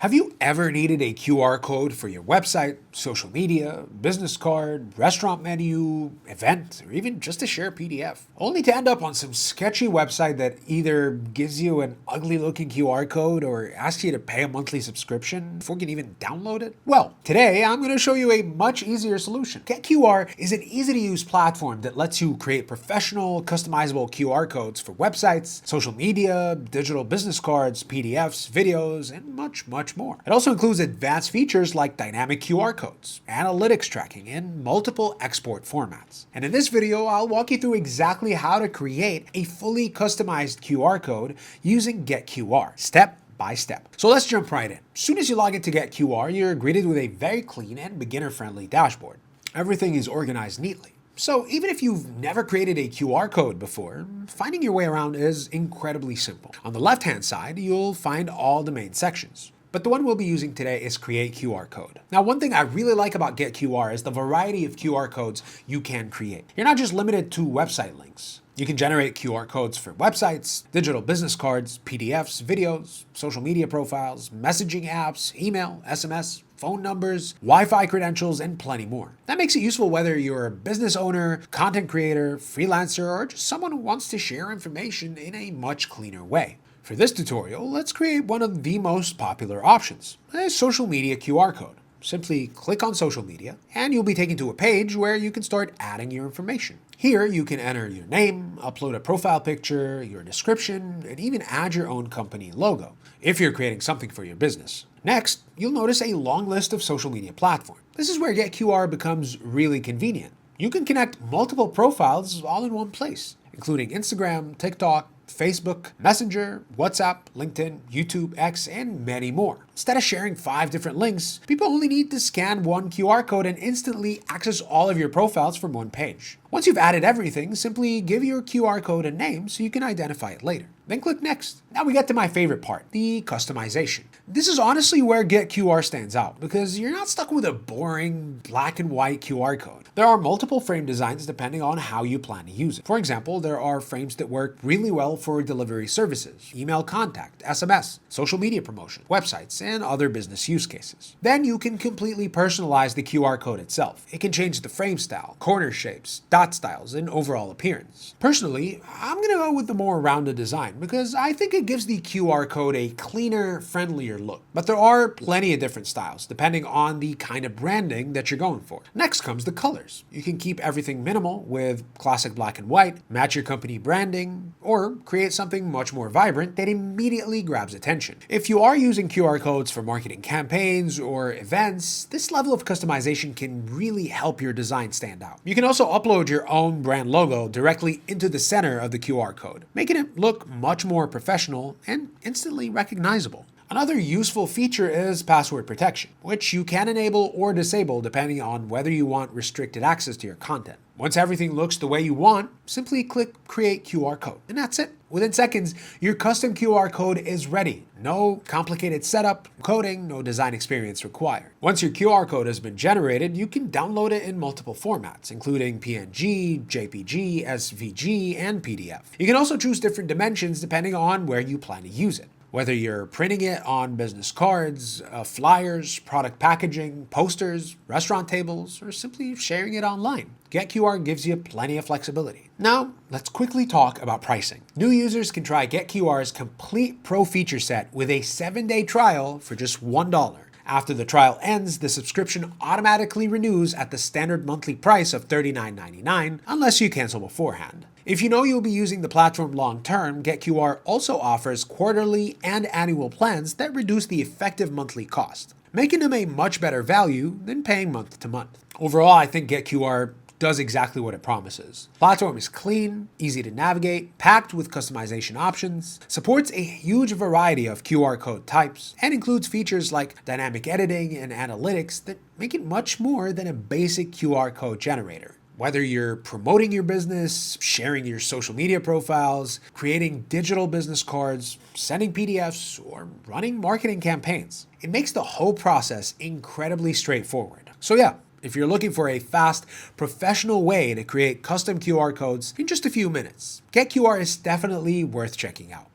Have you ever needed a QR code for your website, social media, business card, restaurant menu, event, or even just to share a PDF? Only to end up on some sketchy website that either gives you an ugly looking QR code or asks you to pay a monthly subscription before you can even download it? Well, today I'm going to show you a much easier solution. GetQR is an easy to use platform that lets you create professional, customizable QR codes for websites, social media, digital business cards, PDFs, videos, and much more. It also includes advanced features like dynamic QR codes, analytics tracking, and multiple export formats. And in this video, I'll walk you through exactly how to create a fully customized QR code using GetQR, step by step. So let's jump right in. As soon as you log into GetQR, you're greeted with a very clean and beginner-friendly dashboard. Everything is organized neatly. So even if you've never created a QR code before, finding your way around is incredibly simple. On the left-hand side, you'll find all the main sections. But the one we'll be using today is Create QR Code. Now, one thing I really like about GetQR is the variety of QR codes you can create. You're not just limited to website links. You can generate QR codes for websites, digital business cards, PDFs, videos, social media profiles, messaging apps, email, SMS, phone numbers, Wi-Fi credentials, and plenty more. That makes it useful whether you're a business owner, content creator, freelancer, or just someone who wants to share information in a much cleaner way. For this tutorial, let's create one of the most popular options, a social media QR code. Simply click on social media, and you'll be taken to a page where you can start adding your information. Here, you can enter your name, upload a profile picture, your description, and even add your own company logo, if you're creating something for your business. Next, you'll notice a long list of social media platforms. This is where GetQR becomes really convenient. You can connect multiple profiles all in one place, including Instagram, TikTok, Facebook, Messenger, WhatsApp, LinkedIn, YouTube, X, and many more. Instead of sharing 5 different links, people only need to scan one QR code and instantly access all of your profiles from one page. Once you've added everything, simply give your QR code a name so you can identify it later. Then click Next. Now we get to my favorite part, the customization. This is honestly where GetQR stands out because you're not stuck with a boring black and white QR code. There are multiple frame designs depending on how you plan to use it. For example, there are frames that work really well for delivery services, email contact, SMS, social media promotion, websites, and other business use cases. Then you can completely personalize the QR code itself. It can change the frame style, corner shapes, dot styles, and overall appearance. Personally, I'm going to go with the more rounded design because I think it gives the QR code a cleaner, friendlier look. But there are plenty of different styles depending on the kind of branding that you're going for. Next comes the colors. You can keep everything minimal with classic black and white, match your company branding, or create something much more vibrant that immediately grabs attention. If you are using QR codes for marketing campaigns or events, this level of customization can really help your design stand out. You can also upload your own brand logo directly into the center of the QR code, making it look much more professional and instantly recognizable. Another useful feature is password protection, which you can enable or disable depending on whether you want restricted access to your content. Once everything looks the way you want, simply click Create QR Code, and that's it. Within seconds, your custom QR code is ready. No complicated setup, coding, no design experience required. Once your QR code has been generated, you can download it in multiple formats, including PNG, JPG, SVG, and PDF. You can also choose different dimensions depending on where you plan to use it. Whether you're printing it on business cards, flyers, product packaging, posters, restaurant tables, or simply sharing it online, GetQR gives you plenty of flexibility. Now, let's quickly talk about pricing. New users can try GetQR's complete pro feature set with a 7-day trial for just $1. After the trial ends, the subscription automatically renews at the standard monthly price of $39.99 unless you cancel beforehand. If you know you'll be using the platform long term, GetQR also offers quarterly and annual plans that reduce the effective monthly cost, making them a much better value than paying month to month. Overall, I think GetQR does exactly what it promises. The platform is clean, easy to navigate, packed with customization options, supports a huge variety of QR code types, and includes features like dynamic editing and analytics that make it much more than a basic QR code generator. Whether you're promoting your business, sharing your social media profiles, creating digital business cards, sending PDFs, or running marketing campaigns, it makes the whole process incredibly straightforward. So yeah, if you're looking for a fast, professional way to create custom QR codes in just a few minutes, GetQR is definitely worth checking out.